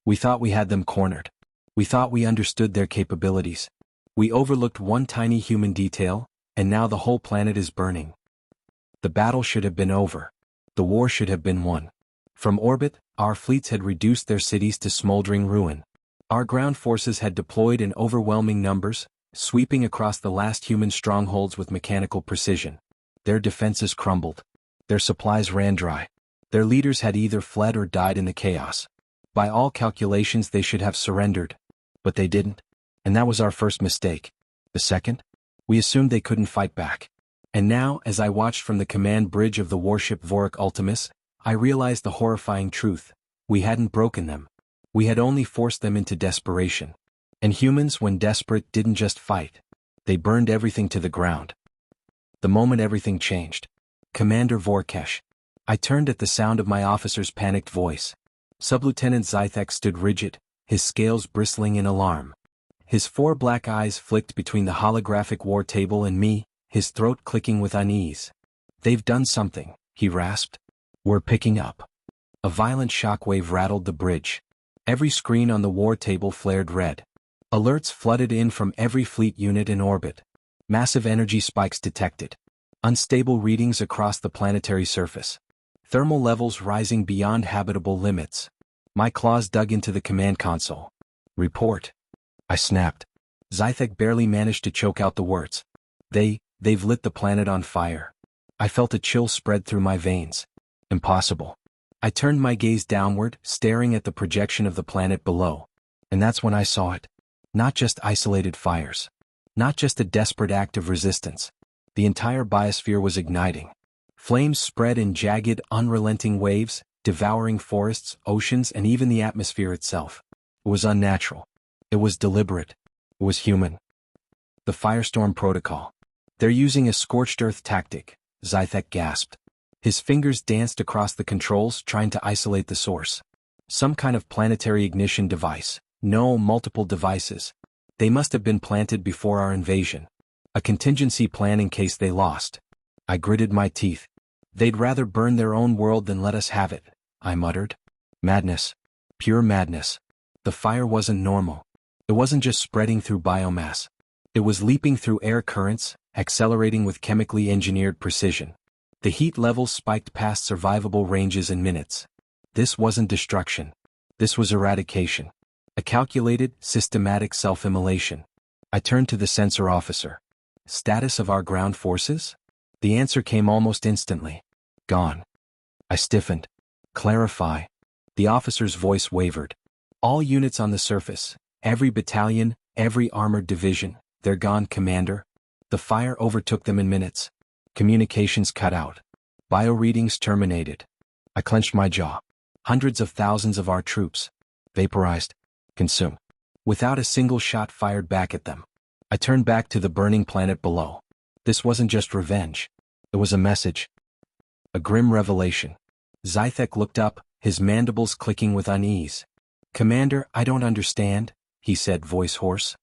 We thought we had them cornered. We thought we understood their capabilities. We overlooked one tiny human detail, and now the whole planet is burning. The battle should have been over. The war should have been won. From orbit, our fleets had reduced their cities to smoldering ruin. Our ground forces had deployed in overwhelming numbers, sweeping across the last human strongholds with mechanical precision. Their defenses crumbled. Their supplies ran dry. Their leaders had either fled or died in the chaos. By all calculations they should have surrendered. But they didn't. And that was our first mistake. The second? We assumed they couldn't fight back. And now, as I watched from the command bridge of the warship Vorik Ultimus, I realized the horrifying truth. We hadn't broken them. We had only forced them into desperation. And humans, when desperate, didn't just fight. They burned everything to the ground. The moment everything changed. Commander Vorkesh. I turned at the sound of my officer's panicked voice. Sublieutenant Zythek stood rigid, his scales bristling in alarm. His 4 black eyes flicked between the holographic war table and me, his throat clicking with unease. "They've done something," he rasped. "We're picking up." A violent shockwave rattled the bridge. Every screen on the war table flared red. Alerts flooded in from every fleet unit in orbit. Massive energy spikes detected. Unstable readings across the planetary surface. Thermal levels rising beyond habitable limits. My claws dug into the command console. "Report," I snapped. Zythek barely managed to choke out the words. They've lit the planet on fire." I felt a chill spread through my veins. Impossible. I turned my gaze downward, staring at the projection of the planet below. And that's when I saw it. Not just isolated fires. Not just a desperate act of resistance. The entire biosphere was igniting. Flames spread in jagged, unrelenting waves, devouring forests, oceans, and even the atmosphere itself. It was unnatural. It was deliberate. It was human. The Firestorm Protocol. "They're using a scorched earth tactic," Zythek gasped. His fingers danced across the controls, trying to isolate the source. Some kind of planetary ignition device. No, multiple devices. They must have been planted before our invasion. A contingency plan in case they lost. I gritted my teeth. "They'd rather burn their own world than let us have it," I muttered. Madness. Pure madness. The fire wasn't normal. It wasn't just spreading through biomass. It was leaping through air currents, accelerating with chemically engineered precision. The heat levels spiked past survivable ranges in minutes. This wasn't destruction. This was eradication. A calculated, systematic self-immolation. I turned to the sensor officer. "Status of our ground forces?" The answer came almost instantly. "Gone." I stiffened. "Clarify." The officer's voice wavered. "All units on the surface, every battalion, every armored division, they're gone, Commander." The fire overtook them in minutes. Communications cut out. Bioreadings terminated. I clenched my jaw. Hundreds of thousands of our troops. Vaporized. Consumed. Without a single shot fired back at them. I turned back to the burning planet below. This wasn't just revenge. It was a message. A grim revelation. Zythek looked up, his mandibles clicking with unease. "Commander, I don't understand," he said, voice hoarse.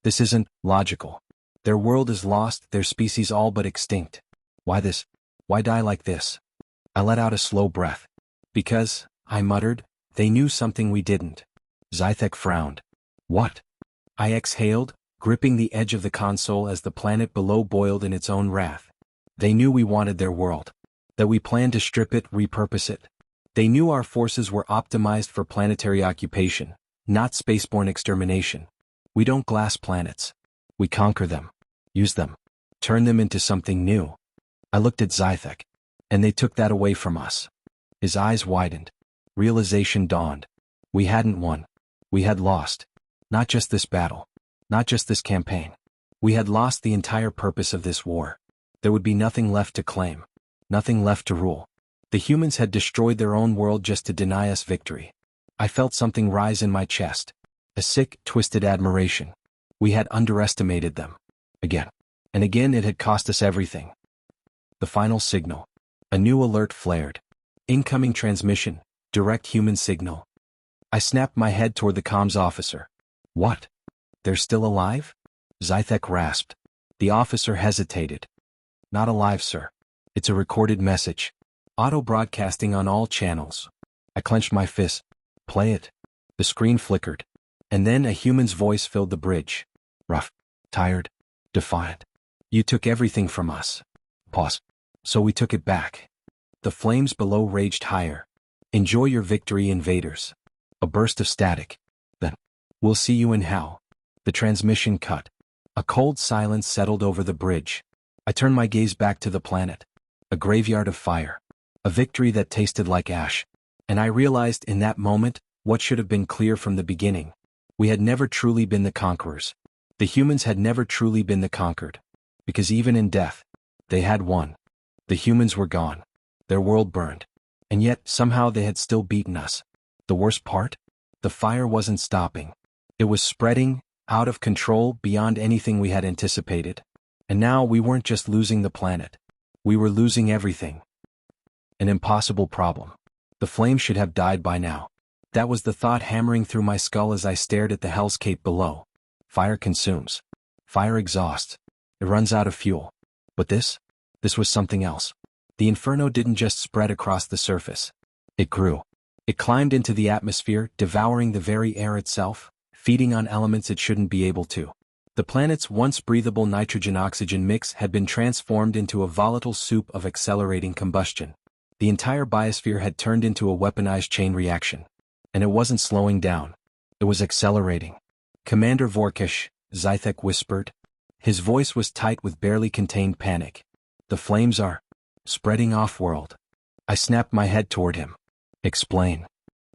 "This isn't logical. Their world is lost, their species all but extinct. Why this? Why die like this?" I let out a slow breath. "Because," I muttered, "they knew something we didn't." Zythek frowned. "What?" I exhaled, gripping the edge of the console as the planet below boiled in its own wrath. "They knew we wanted their world. That we planned to strip it, repurpose it. They knew our forces were optimized for planetary occupation, not spaceborne extermination. We don't glass planets. We conquer them. Use them. Turn them into something new." I looked at Zythek. "And they took that away from us." His eyes widened. Realization dawned. We hadn't won. We had lost. Not just this battle. Not just this campaign. We had lost the entire purpose of this war. There would be nothing left to claim. Nothing left to rule. The humans had destroyed their own world just to deny us victory. I felt something rise in my chest. A sick, twisted admiration. We had underestimated them. Again. And again it had cost us everything. The final signal. A new alert flared. Incoming transmission. Direct human signal. I snapped my head toward the comms officer. "What? They're still alive?" Zythek rasped. The officer hesitated. "Not alive, sir. It's a recorded message. Auto-broadcasting on all channels." I clenched my fist. "Play it." The screen flickered. And then a human's voice filled the bridge. Rough, tired, defiant. You took everything from us. Pause. So we took it back. The flames below raged higher. Enjoy your victory, invaders. A burst of static. Then, we'll see you in hell. The transmission cut. A cold silence settled over the bridge. I turned my gaze back to the planet. A graveyard of fire. A victory that tasted like ash. And I realized in that moment what should have been clear from the beginning. We had never truly been the conquerors. The humans had never truly been the conquered. Because even in death, they had won. The humans were gone. Their world burned. And yet, somehow they had still beaten us. The worst part? The fire wasn't stopping. It was spreading, out of control, beyond anything we had anticipated. And now we weren't just losing the planet. We were losing everything. An impossible problem. The flames should have died by now. That was the thought hammering through my skull as I stared at the hellscape below. Fire consumes. Fire exhausts. It runs out of fuel. But this was something else. The inferno didn't just spread across the surface. It grew. It climbed into the atmosphere, devouring the very air itself, feeding on elements it shouldn't be able to. The planet's once breathable nitrogen-oxygen mix had been transformed into a volatile soup of accelerating combustion. The entire biosphere had turned into a weaponized chain reaction. And it wasn't slowing down. It was accelerating. Commander Vorkish, Zythek whispered. His voice was tight with barely contained panic. The flames are spreading off-world. I snapped my head toward him. Explain.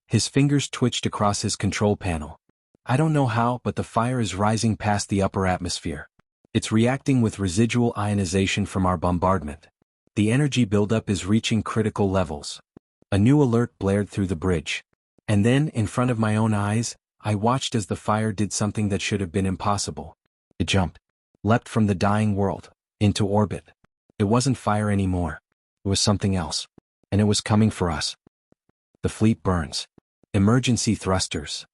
His fingers twitched across his control panel. I don't know how, but the fire is rising past the upper atmosphere. It's reacting with residual ionization from our bombardment. The energy buildup is reaching critical levels. A new alert blared through the bridge. And then, in front of my own eyes, I watched as the fire did something that should have been impossible. It jumped, leapt from the dying world, into orbit. It wasn't fire anymore. It was something else. And it was coming for us. The fleet burns. Emergency thrusters.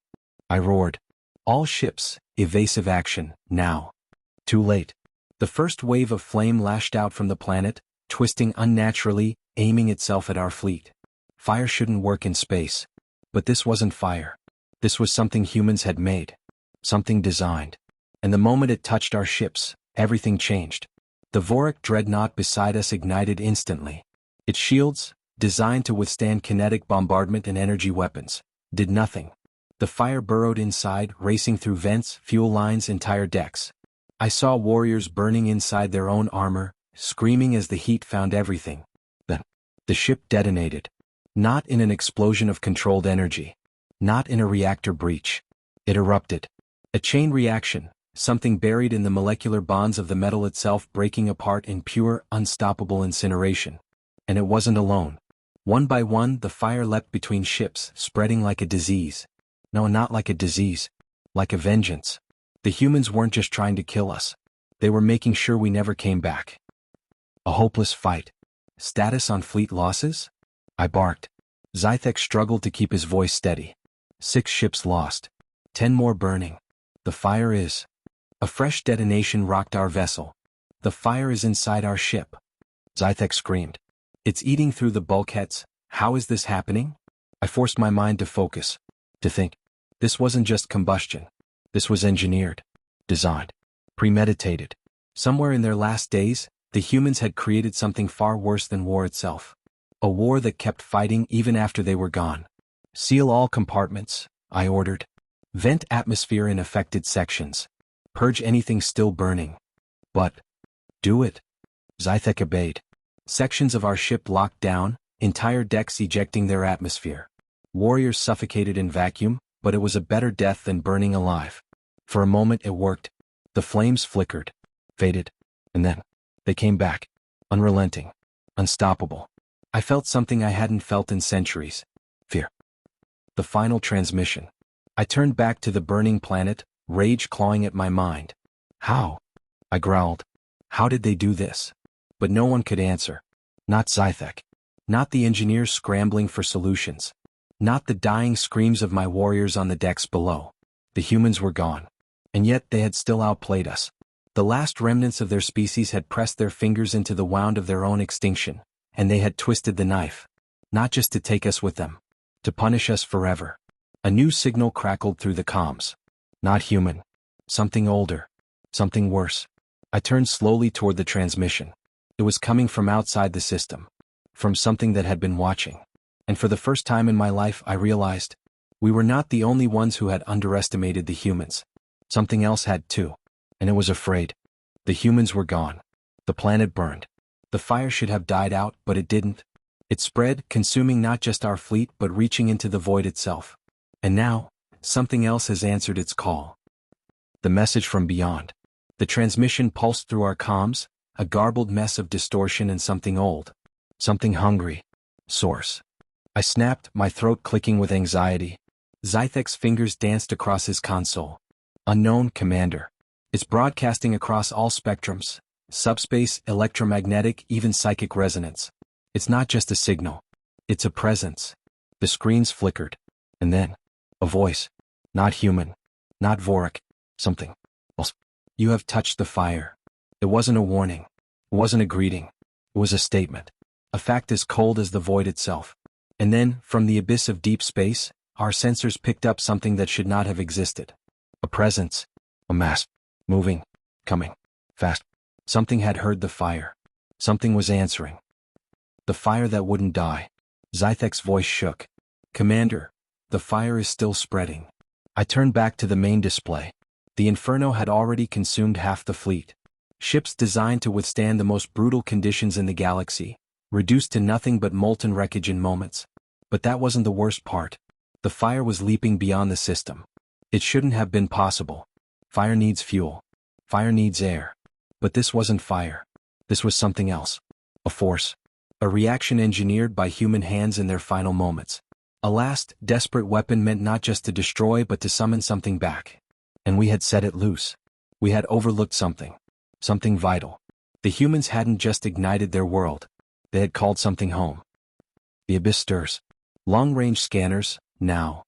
I roared. All ships, evasive action, now. Too late. The first wave of flame lashed out from the planet, twisting unnaturally, aiming itself at our fleet. Fire shouldn't work in space. But this wasn't fire. This was something humans had made. Something designed. And the moment it touched our ships, everything changed. The Vorik dreadnought beside us ignited instantly. Its shields, designed to withstand kinetic bombardment and energy weapons, did nothing. The fire burrowed inside, racing through vents, fuel lines, entire decks. I saw warriors burning inside their own armor, screaming as the heat found everything. Then, the ship detonated. Not in an explosion of controlled energy. Not in a reactor breach. It erupted. A chain reaction, something buried in the molecular bonds of the metal itself breaking apart in pure, unstoppable incineration. And it wasn't alone. One by one, the fire leapt between ships, spreading like a disease. No, not like a disease. Like a vengeance. The humans weren't just trying to kill us. They were making sure we never came back. A hopeless fight. Status on fleet losses? I barked. Zythek struggled to keep his voice steady. 6 ships lost. 10 more burning. The fire is. A fresh detonation rocked our vessel. The fire is inside our ship. Zythek screamed. It's eating through the bulkheads. How is this happening? I forced my mind to focus. To think. This wasn't just combustion. This was engineered. Designed. Premeditated. Somewhere in their last days, the humans had created something far worse than war itself. A war that kept fighting even after they were gone. Seal all compartments, I ordered. Vent atmosphere in affected sections. Purge anything still burning. But, do it. Zythek obeyed. Sections of our ship locked down, entire decks ejecting their atmosphere. Warriors suffocated in vacuum, but it was a better death than burning alive. For a moment it worked. The flames flickered, faded, and then, they came back. Unrelenting. Unstoppable. I felt something I hadn't felt in centuries. Fear. The final transmission. I turned back to the burning planet, rage clawing at my mind. How? I growled. How did they do this? But no one could answer. Not Zythek. Not the engineers scrambling for solutions. Not the dying screams of my warriors on the decks below. The humans were gone. And yet they had still outplayed us. The last remnants of their species had pressed their fingers into the wound of their own extinction. And they had twisted the knife. Not just to take us with them. To punish us forever. A new signal crackled through the comms. Not human. Something older. Something worse. I turned slowly toward the transmission. It was coming from outside the system. From something that had been watching. And for the first time in my life I realized, we were not the only ones who had underestimated the humans. Something else had too. And it was afraid. The humans were gone. The planet burned. The fire should have died out, but it didn't. It spread, consuming not just our fleet but reaching into the void itself. And now, something else has answered its call. The message from beyond. The transmission pulsed through our comms, a garbled mess of distortion and something old. Something hungry. Source. I snapped, my throat clicking with anxiety. Zythek's fingers danced across his console. Unknown commander. It's broadcasting across all spectrums. Subspace, electromagnetic, even psychic resonance. It's not just a signal. It's a presence. The screens flickered. And then, a voice. Not human. Not Vorik. Something else. You have touched the fire. It wasn't a warning. It wasn't a greeting. It was a statement. A fact as cold as the void itself. And then, from the abyss of deep space, our sensors picked up something that should not have existed. A presence. A mass. Moving. Coming. Fast. Something had heard the fire. Something was answering. The fire that wouldn't die. Zythek's voice shook. Commander, the fire is still spreading. I turned back to the main display. The inferno had already consumed half the fleet. Ships designed to withstand the most brutal conditions in the galaxy, reduced to nothing but molten wreckage in moments. But that wasn't the worst part. The fire was leaping beyond the system. It shouldn't have been possible. Fire needs fuel. Fire needs air. But this wasn't fire. This was something else. A force. A reaction engineered by human hands in their final moments. A last, desperate weapon meant not just to destroy but to summon something back. And we had set it loose. We had overlooked something. Something vital. The humans hadn't just ignited their world. They had called something home. The abyss stirs. Long-range scanners, now.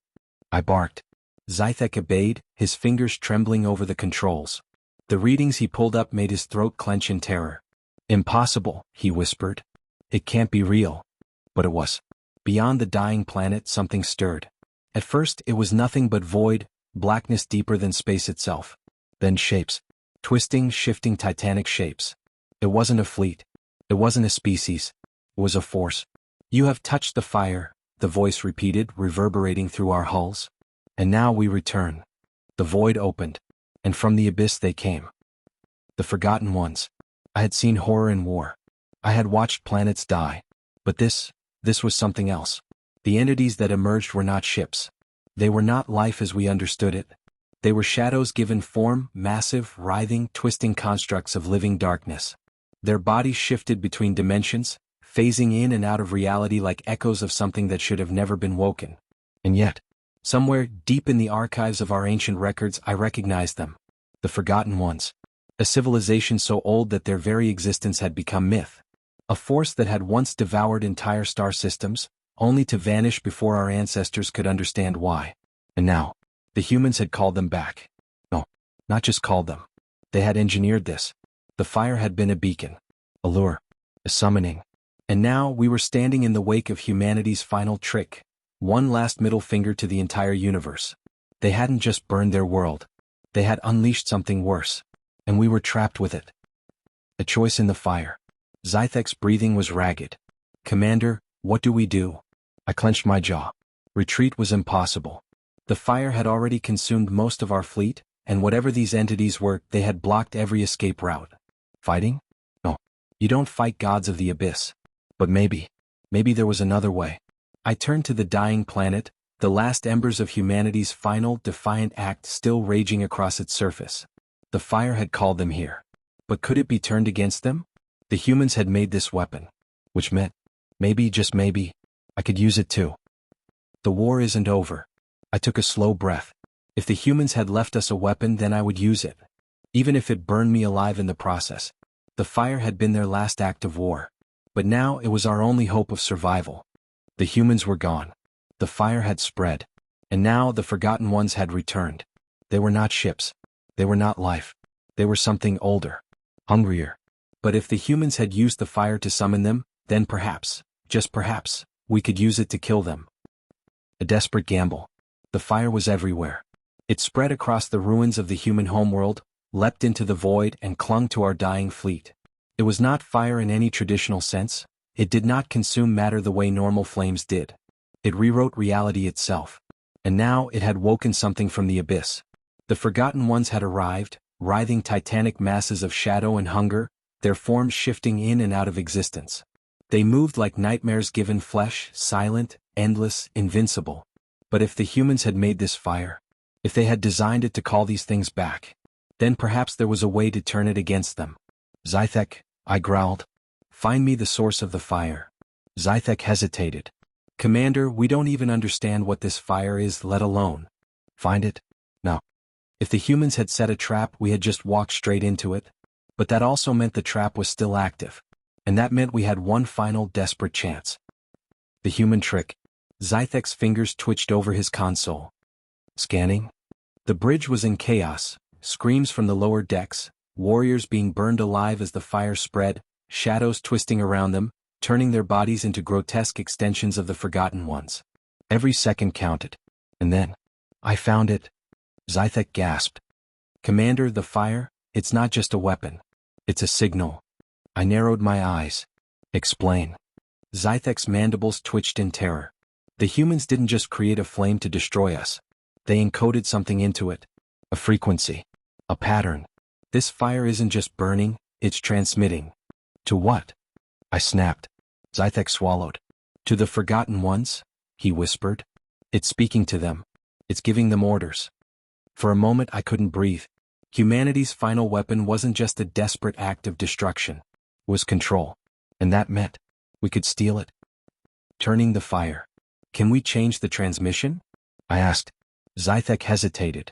I barked. Zythek obeyed, his fingers trembling over the controls. The readings he pulled up made his throat clench in terror. Impossible, he whispered. It can't be real. But it was. Beyond the dying planet something stirred. At first it was nothing but void, blackness deeper than space itself. Then shapes. Twisting, shifting titanic shapes. It wasn't a fleet. It wasn't a species. It was a force. You have touched the fire, the voice repeated, reverberating through our hulls. And now we return. The void opened. And from the abyss they came. The forgotten ones. I had seen horror in war. I had watched planets die. But this was something else. The entities that emerged were not ships. They were not life as we understood it. They were shadows given form, massive, writhing, twisting constructs of living darkness. Their bodies shifted between dimensions, phasing in and out of reality like echoes of something that should have never been woken. And yet, somewhere deep in the archives of our ancient records I recognized them. The forgotten ones. A civilization so old that their very existence had become myth. A force that had once devoured entire star systems, only to vanish before our ancestors could understand why. And now, the humans had called them back. No, not just called them. They had engineered this. The fire had been a beacon, a lure, a summoning. And now we were standing in the wake of humanity's final trick, one last middle finger to the entire universe. They hadn't just burned their world. They had unleashed something worse. And we were trapped with it. A choice in the fire. Zythek's breathing was ragged. Commander, what do we do? I clenched my jaw. Retreat was impossible. The fire had already consumed most of our fleet, and whatever these entities were, they had blocked every escape route. Fighting? No. You don't fight gods of the abyss. But maybe there was another way. I turned to the dying planet, the last embers of humanity's final, defiant act still raging across its surface. The fire had called them here. But could it be turned against them? The humans had made this weapon. Which meant, maybe, just maybe, I could use it too. The war isn't over. I took a slow breath. If the humans had left us a weapon, then I would use it. Even if it burned me alive in the process. The fire had been their last act of war. But now it was our only hope of survival. The humans were gone. The fire had spread. And now the forgotten ones had returned. They were not ships. They were not life. They were something older. Hungrier. But if the humans had used the fire to summon them, then perhaps, just perhaps, we could use it to kill them. A desperate gamble. The fire was everywhere. It spread across the ruins of the human homeworld, leapt into the void and clung to our dying fleet. It was not fire in any traditional sense. It did not consume matter the way normal flames did. It rewrote reality itself. And now it had woken something from the abyss. The Forgotten Ones had arrived, writhing titanic masses of shadow and hunger, their forms shifting in and out of existence. They moved like nightmares given flesh, silent, endless, invincible. But if the humans had made this fire, if they had designed it to call these things back, then perhaps there was a way to turn it against them. Zythek, I growled. Find me the source of the fire. Zythek hesitated. Commander, we don't even understand what this fire is, let alone find it. No. If the humans had set a trap, we had just walked straight into it. But that also meant the trap was still active. And that meant we had one final desperate chance. The human trick. Zythek's fingers twitched over his console. Scanning. The bridge was in chaos, screams from the lower decks, warriors being burned alive as the fire spread, shadows twisting around them, turning their bodies into grotesque extensions of the Forgotten Ones. Every second counted. And then, I found it. Zythek gasped. Commander, the fire, it's not just a weapon. It's a signal. I narrowed my eyes. Explain. Zythek's mandibles twitched in terror. The humans didn't just create a flame to destroy us. They encoded something into it. A frequency. A pattern. This fire isn't just burning, it's transmitting. To what? I snapped. Zythek swallowed. To the Forgotten Ones, he whispered. It's speaking to them. It's giving them orders. For a moment I couldn't breathe. Humanity's final weapon wasn't just a desperate act of destruction. It was control. And that meant we could steal it. Turning the fire. Can we change the transmission? I asked. Zythek hesitated.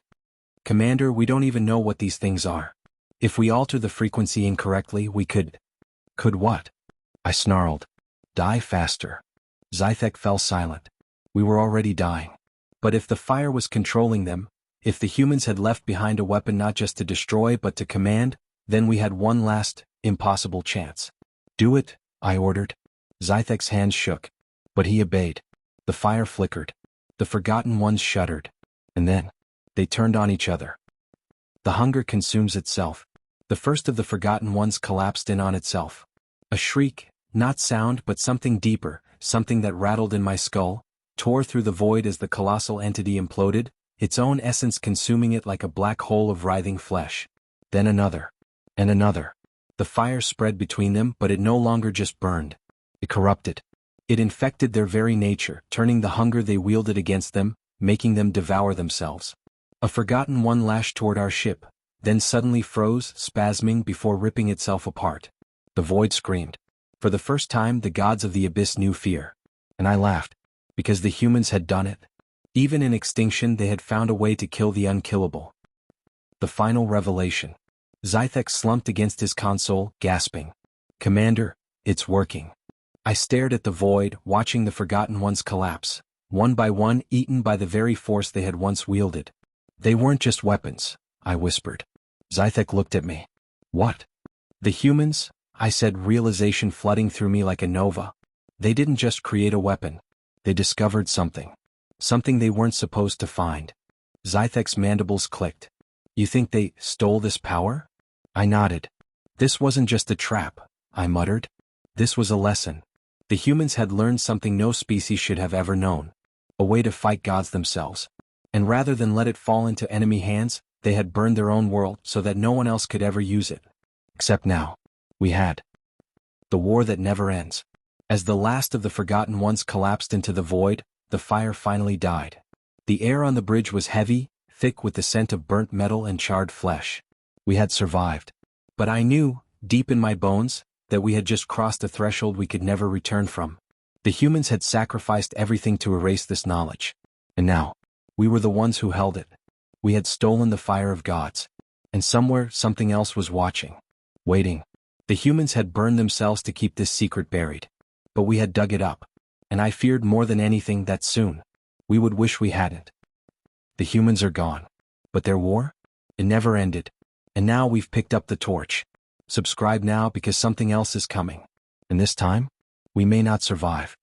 Commander, we don't even know what these things are. If we alter the frequency incorrectly, we could... Could what? I snarled. Die faster. Zythek fell silent. We were already dying. But if the fire was controlling them, if the humans had left behind a weapon not just to destroy but to command, then we had one last, impossible chance. Do it, I ordered. Zythek's hands shook. But he obeyed. The fire flickered. The Forgotten Ones shuddered. And then, they turned on each other. The hunger consumes itself. The first of the Forgotten Ones collapsed in on itself. A shriek, not sound but something deeper, something that rattled in my skull, tore through the void as the colossal entity imploded, its own essence consuming it like a black hole of writhing flesh. Then another. And another. The fire spread between them, but it no longer just burned. It corrupted. It infected their very nature, turning the hunger they wielded against them, making them devour themselves. A Forgotten One lashed toward our ship, then suddenly froze, spasming before ripping itself apart. The void screamed. For the first time, the gods of the abyss knew fear. And I laughed. Because the humans had done it. Even in extinction, they had found a way to kill the unkillable. The final revelation. Zythek slumped against his console, gasping. Commander, it's working. I stared at the void, watching the Forgotten Ones collapse, one by one eaten by the very force they had once wielded. They weren't just weapons, I whispered. Zythek looked at me. What? The humans? I said, realization flooding through me like a nova. They didn't just create a weapon. They discovered something. Something they weren't supposed to find. Zythek's mandibles clicked. You think they stole this power? I nodded. This wasn't just a trap, I muttered. This was a lesson. The humans had learned something no species should have ever known. A way to fight gods themselves. And rather than let it fall into enemy hands, they had burned their own world so that no one else could ever use it. Except now. We had. The war that never ends. As the last of the Forgotten Ones collapsed into the void, the fire finally died. The air on the bridge was heavy, thick with the scent of burnt metal and charred flesh. We had survived. But I knew, deep in my bones, that we had just crossed a threshold we could never return from. The humans had sacrificed everything to erase this knowledge. And now, we were the ones who held it. We had stolen the fire of gods. And somewhere, something else was watching. Waiting. The humans had burned themselves to keep this secret buried. But we had dug it up. And I feared more than anything that soon, we would wish we hadn't. The humans are gone. But their war? It never ended. And now we've picked up the torch. Subscribe now because something else is coming. And this time, we may not survive.